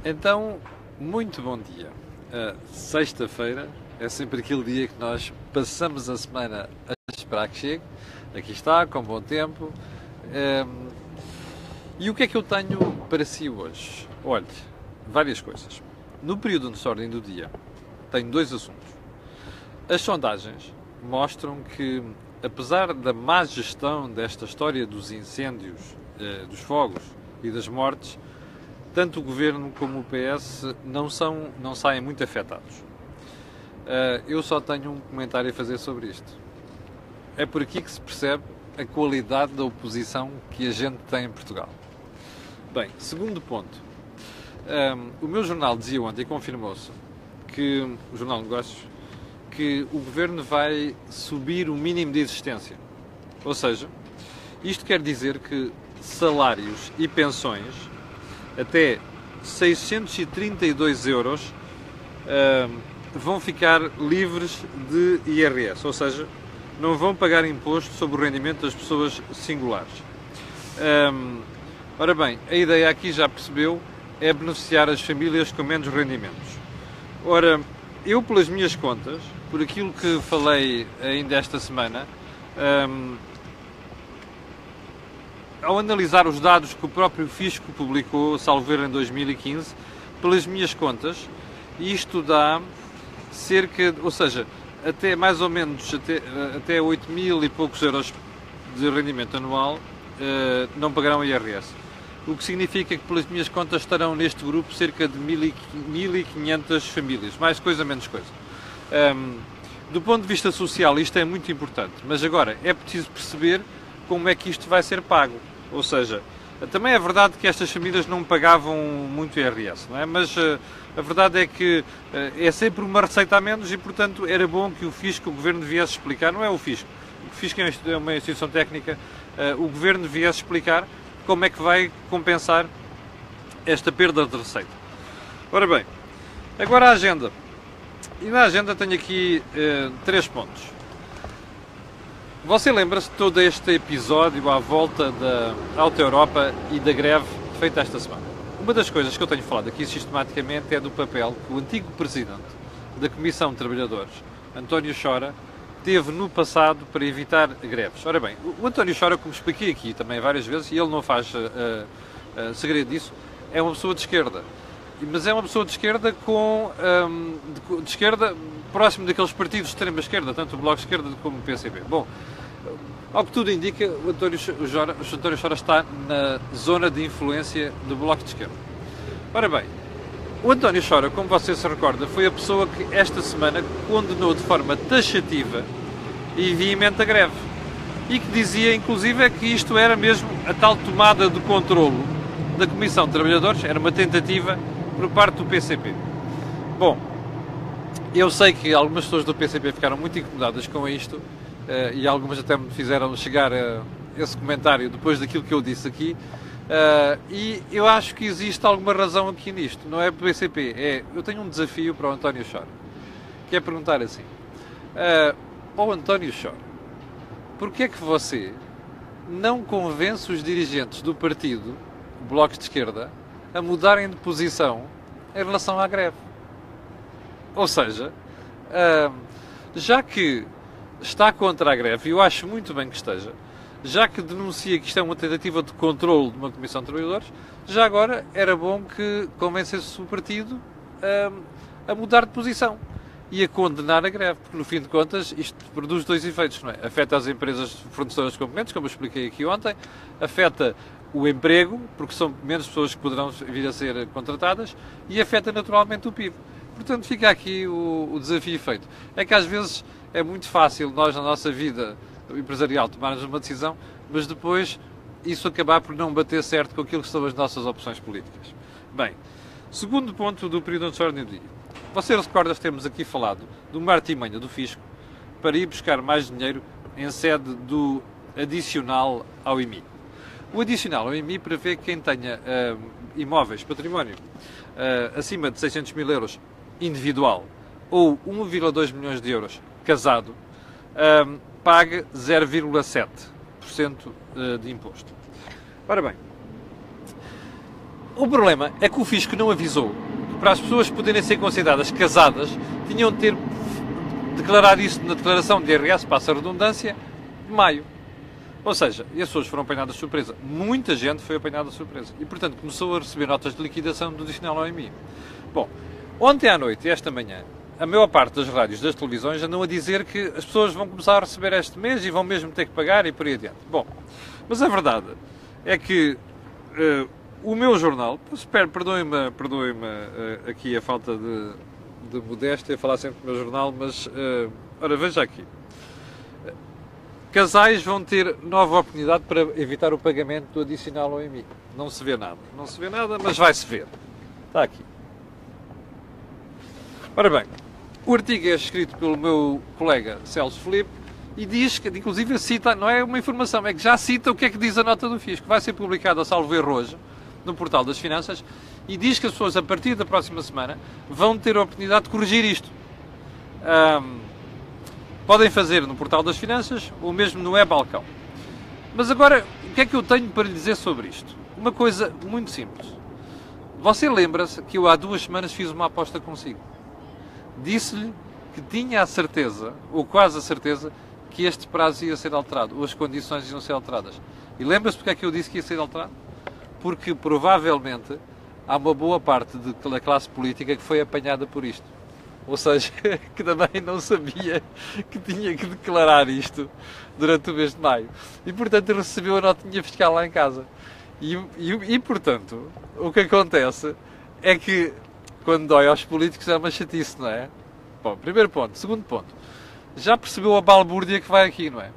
Então, muito bom dia. Sexta-feira é sempre aquele dia que nós passamos a semana a esperar que chegue. Aqui está, com bom tempo. E o que é que eu tenho para si hoje? Olhe, várias coisas. No período de ordem do dia, tenho dois assuntos. As sondagens mostram que, apesar da má gestão desta história dos incêndios, dos fogos e das mortes, tanto o Governo como o PS não saem muito afetados. Eu só tenho um comentário a fazer sobre isto. É por aqui que se percebe a qualidade da oposição que a gente tem em Portugal. Bem, segundo ponto. O meu jornal dizia ontem, e confirmou-se, que o Jornal de Negócios, que o Governo vai subir o mínimo de existência. Ou seja, isto quer dizer que salários e pensões até 632 euros vão ficar livres de IRS, ou seja, não vão pagar imposto sobre o rendimento das pessoas singulares. Ora bem, a ideia aqui, já percebeu, é beneficiar as famílias com menos rendimentos. Ora, eu, pelas minhas contas, por aquilo que falei ainda esta semana, ao analisar os dados que o próprio Fisco publicou, salvo erro, em 2015, pelas minhas contas, isto dá cerca, ou seja, até mais ou menos até 8 mil e poucos euros de rendimento anual não pagarão IRS. O que significa que, pelas minhas contas, estarão neste grupo cerca de 1.500 famílias, mais coisa, menos coisa. Do ponto de vista social, isto é muito importante, mas agora é preciso perceber como é que isto vai ser pago. Ou seja, também é verdade que estas famílias não pagavam muito IRS, não é? Mas a verdade é que é sempre uma receita a menos e, portanto, era bom que o Fisco, o Governo, viesse explicar, não é o Fisco é uma instituição técnica, o Governo viesse explicar como é que vai compensar esta perda de receita. Ora bem, agora a agenda. E na agenda tenho aqui 3 pontos. Você lembra-se de todo este episódio à volta da Auto Europa e da greve feita esta semana? Uma das coisas que eu tenho falado aqui sistematicamente é do papel que o antigo presidente da Comissão de Trabalhadores, António Chora, teve no passado para evitar greves. Ora bem, o António Chora, como expliquei aqui também várias vezes, e ele não faz segredo disso, é uma pessoa de esquerda. Mas é uma pessoa de esquerda de esquerda próximo daqueles partidos de extrema-esquerda, tanto o Bloco de Esquerda como o PCP. Bom, ao que tudo indica, o António Chora está na zona de influência do Bloco de Esquerda. Ora bem, o António Chora, como você se recorda, foi a pessoa que esta semana condenou de forma taxativa e veemente a greve. E que dizia, inclusive, que isto era mesmo a tal tomada de controlo da Comissão de Trabalhadores, era uma tentativa por parte do PCP. Bom, eu sei que algumas pessoas do PCP ficaram muito incomodadas com isto e algumas até me fizeram chegar a esse comentário depois daquilo que eu disse aqui. E eu acho que existe alguma razão aqui nisto, não é para o PCP, eu tenho um desafio para o António Chora, que é perguntar assim, ao António Chora, porquê é que você não convence os dirigentes do partido, Bloco de Esquerda, a mudarem de posição em relação à greve? Ou seja, já que está contra a greve, e eu acho muito bem que esteja, já que denuncia que isto é uma tentativa de controle de uma Comissão de Trabalhadores, já agora era bom que convencesse o partido a mudar de posição e a condenar a greve, porque no fim de contas isto produz dois efeitos, não é? Afeta as empresas fornecedoras de componentes, como eu expliquei aqui ontem, afeta o emprego, porque são menos pessoas que poderão vir a ser contratadas, e afeta naturalmente o PIB. Portanto, fica aqui o desafio feito. É que às vezes é muito fácil nós, na nossa vida empresarial, tomarmos uma decisão, mas depois isso acabar por não bater certo com aquilo que são as nossas opções políticas. Bem, segundo ponto do período de ordem do dia. Você recorda que temos aqui falado de uma artimanha do Fisco para ir buscar mais dinheiro em sede do adicional ao IMI. O adicional ao IMI prevê que quem tenha imóveis, património, acima de 600 mil euros individual ou 1,2 milhões de euros casado, pague 0,7% de imposto. Ora bem, O problema é que o fisco não avisou que para as pessoas poderem ser consideradas casadas tinham de ter declarado isso na declaração de IRS, passa a redundância, de maio. Ou seja, e as pessoas foram apanhadas de surpresa. Muita gente foi apanhada de surpresa. E, portanto, começou a receber notas de liquidação do adicional ao IMI. Bom, ontem à noite e esta manhã, a maior parte das rádios, das televisões, andam a dizer que as pessoas vão começar a receber este mês e vão mesmo ter que pagar e por aí adiante. Bom, mas a verdade é que o meu jornal, perdoem-me aqui a falta de modéstia, falar sempre do meu jornal, mas, ora, veja aqui. Casais vão ter nova oportunidade para evitar o pagamento do adicional ao IMI. Não se vê nada. Não se vê nada, mas vai-se ver. Está aqui. Ora bem, o artigo é escrito pelo meu colega Celso Filipe e diz que, inclusive, cita, não é uma informação, é que já cita o que é que diz a nota do fisco. Vai ser publicada, salvo erro, hoje, no Portal das Finanças, e diz que as pessoas, a partir da próxima semana, vão ter a oportunidade de corrigir isto. Podem fazer no Portal das Finanças ou mesmo no e-balcão. Mas agora, o que é que eu tenho para lhe dizer sobre isto? Uma coisa muito simples. Você lembra-se que eu há 2 semanas fiz uma aposta consigo. Disse-lhe que tinha a certeza, ou quase a certeza, que este prazo ia ser alterado, ou as condições iam ser alteradas. E lembra-se porque é que eu disse que ia ser alterado? Porque provavelmente há uma boa parte da classe política que foi apanhada por isto. Ou seja, que também não sabia que tinha que declarar isto durante o mês de maio. E, portanto, recebeu a notinha fiscal lá em casa. E, portanto, o que acontece é que, quando dói aos políticos, é uma chatice, não é? Bom, primeiro ponto. Segundo ponto. Já percebeu a balbúrdia que vai aqui, não é?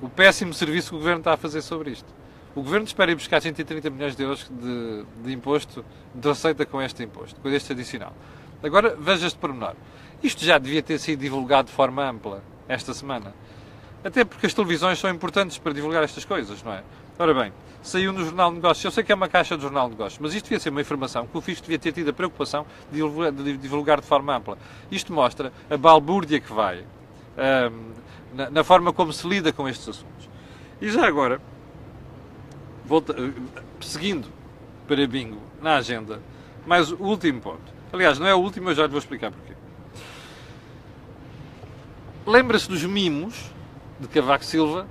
O péssimo serviço que o Governo está a fazer sobre isto. O Governo espera ir buscar 130 milhões de euros de imposto, de receita com este imposto, com este adicional. Agora, veja este pormenor. Isto já devia ter sido divulgado de forma ampla esta semana. Até porque as televisões são importantes para divulgar estas coisas, não é? Ora bem, saiu no Jornal de Negócios. Eu sei que é uma caixa do Jornal de Negócios, mas isto devia ser uma informação que o fisco devia ter tido a preocupação de divulgar de forma ampla. Isto mostra a balbúrdia que vai na forma como se lida com estes assuntos. E já agora, seguindo para bingo na agenda, mais o último ponto. Aliás, não é o último, eu já lhe vou explicar porquê. Lembra-se dos mimos de Cavaco Silva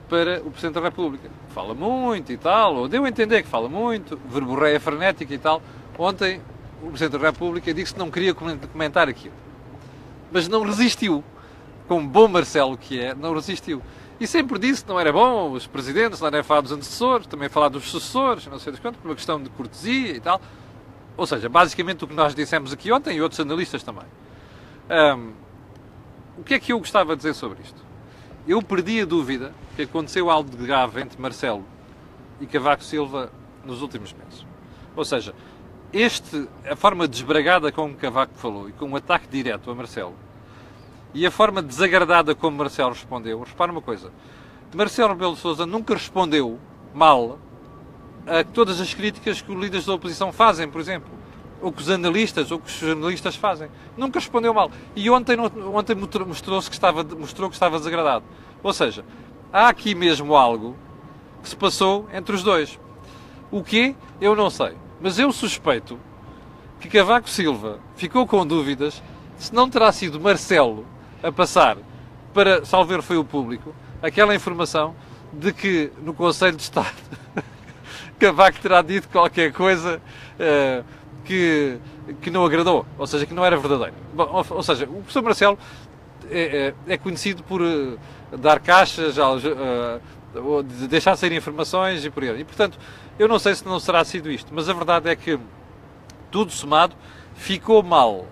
para o Presidente da República. Fala muito e tal, ou deu a entender que fala muito, verborreia frenética e tal. Ontem, o Presidente da República disse que não queria comentar aquilo. Mas não resistiu. Como bom Marcelo que é, não resistiu. E sempre disse que não era bom os presidentes, não era falar dos antecessores, também falar dos sucessores, não sei das quantas, por uma questão de cortesia e tal. Ou seja, basicamente o que nós dissemos aqui ontem e outros analistas também. O que é que eu gostava de dizer sobre isto? Eu perdi a dúvida que aconteceu algo de grave entre Marcelo e Cavaco Silva nos últimos meses. Ou seja, a forma desbragada como Cavaco falou e com um ataque direto a Marcelo e a forma desagradada como Marcelo respondeu, repara uma coisa, Marcelo Rebelo de Sousa nunca respondeu mal a todas as críticas que os líderes da oposição fazem, por exemplo, ou que os analistas, ou que os jornalistas fazem. Nunca respondeu mal. E ontem mostrou que estava desagradado. Ou seja, há aqui mesmo algo que se passou entre os dois. O quê? Eu não sei. Mas eu suspeito que Cavaco Silva ficou com dúvidas se não terá sido Marcelo a passar para, salvo erro foi o público, aquela informação de que no Conselho de Estado Cavaco terá dito qualquer coisa que não agradou, ou seja, que não era verdadeiro. Bom, ou seja, o professor Marcelo é conhecido por dar caixas, ou de deixar sair informações e por aí. E, portanto, eu não sei se não será sido isto, mas a verdade é que, tudo somado, ficou mal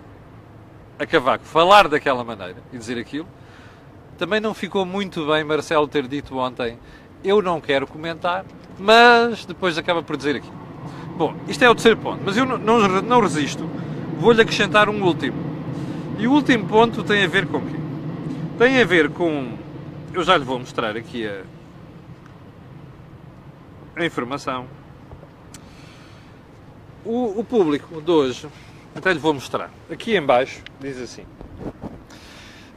a Cavaco falar daquela maneira e dizer aquilo. Também não ficou muito bem Marcelo ter dito ontem, eu não quero comentar, mas depois acaba por dizer aquilo. Bom, isto é o terceiro ponto, mas eu não resisto. Vou-lhe acrescentar um último. E o último ponto tem a ver com o quê? Tem a ver com... Eu já lhe vou mostrar aqui a informação. O público de hoje, até lhe vou mostrar. Aqui em baixo, diz assim.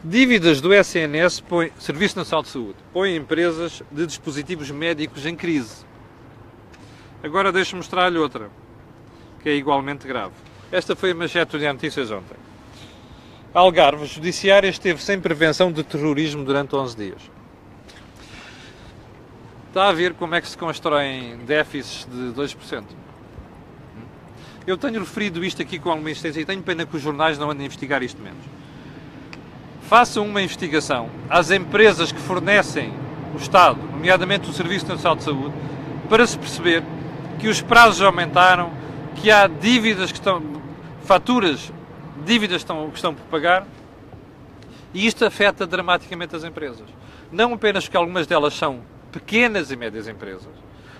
Dívidas do SNS, Serviço Nacional de Saúde, põe empresas de dispositivos médicos em crise. Agora deixa-me mostrar-lhe outra. que é igualmente grave. Esta foi a manchete de notícias ontem. Algarve, o judiciário esteve sem prevenção de terrorismo durante 11 dias. Está a ver como é que se constroem déficits de 2%. Eu tenho referido isto aqui com alguma insistência e tenho pena que os jornais não andem a investigar isto menos. Façam uma investigação às empresas que fornecem o Estado, nomeadamente o Serviço Nacional de Saúde, para se perceber que os prazos aumentaram, que há dívidas que estão, dívidas que estão por pagar, e isto afeta dramaticamente as empresas. Não apenas porque algumas delas são pequenas e médias empresas,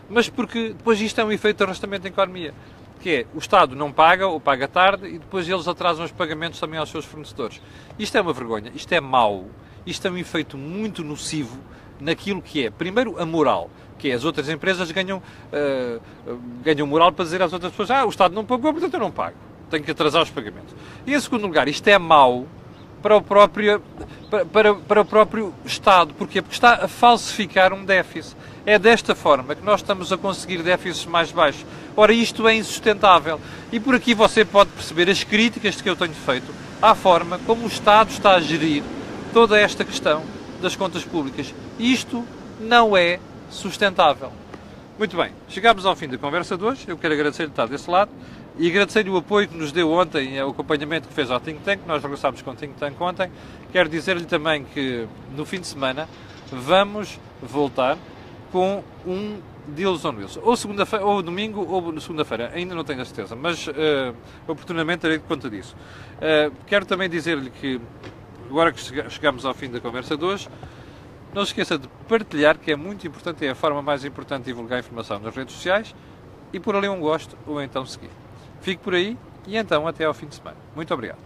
mas porque depois isto é um efeito de arrastamento da economia, que é, o Estado não paga ou paga tarde e depois eles atrasam os pagamentos também aos seus fornecedores. Isto é uma vergonha, isto é mau, isto é um efeito muito nocivo naquilo que é, primeiro, a moral, que é, as outras empresas ganham moral para dizer às outras pessoas, o Estado não pagou, portanto eu não pago, tenho que atrasar os pagamentos. E em segundo lugar, isto é mau para o próprio Estado. Porquê? Porque está a falsificar um déficit. É desta forma que nós estamos a conseguir déficits mais baixos. Ora, isto é insustentável. E por aqui você pode perceber as críticas que eu tenho feito à forma como o Estado está a gerir toda esta questão das contas públicas. Isto não é sustentável. Muito bem, chegamos ao fim da conversa de hoje. Eu quero agradecer-lhe estar desse lado e agradecer-lhe o apoio que nos deu ontem e o acompanhamento que fez ao Think Tank. Nós regressámos com o Think Tank ontem. Quero dizer-lhe também que no fim de semana vamos voltar com um Deals on Wheels. Ou segunda-feira, ou domingo, ou segunda-feira. Ainda não tenho a certeza, mas oportunamente terei conta disso. Quero também dizer-lhe que, agora que chegamos ao fim da conversa de hoje, não se esqueça de partilhar, que é muito importante, é a forma mais importante de divulgar informação nas redes sociais, e por ali um gosto, ou então seguir. Fique por aí, e então até ao fim de semana. Muito obrigado.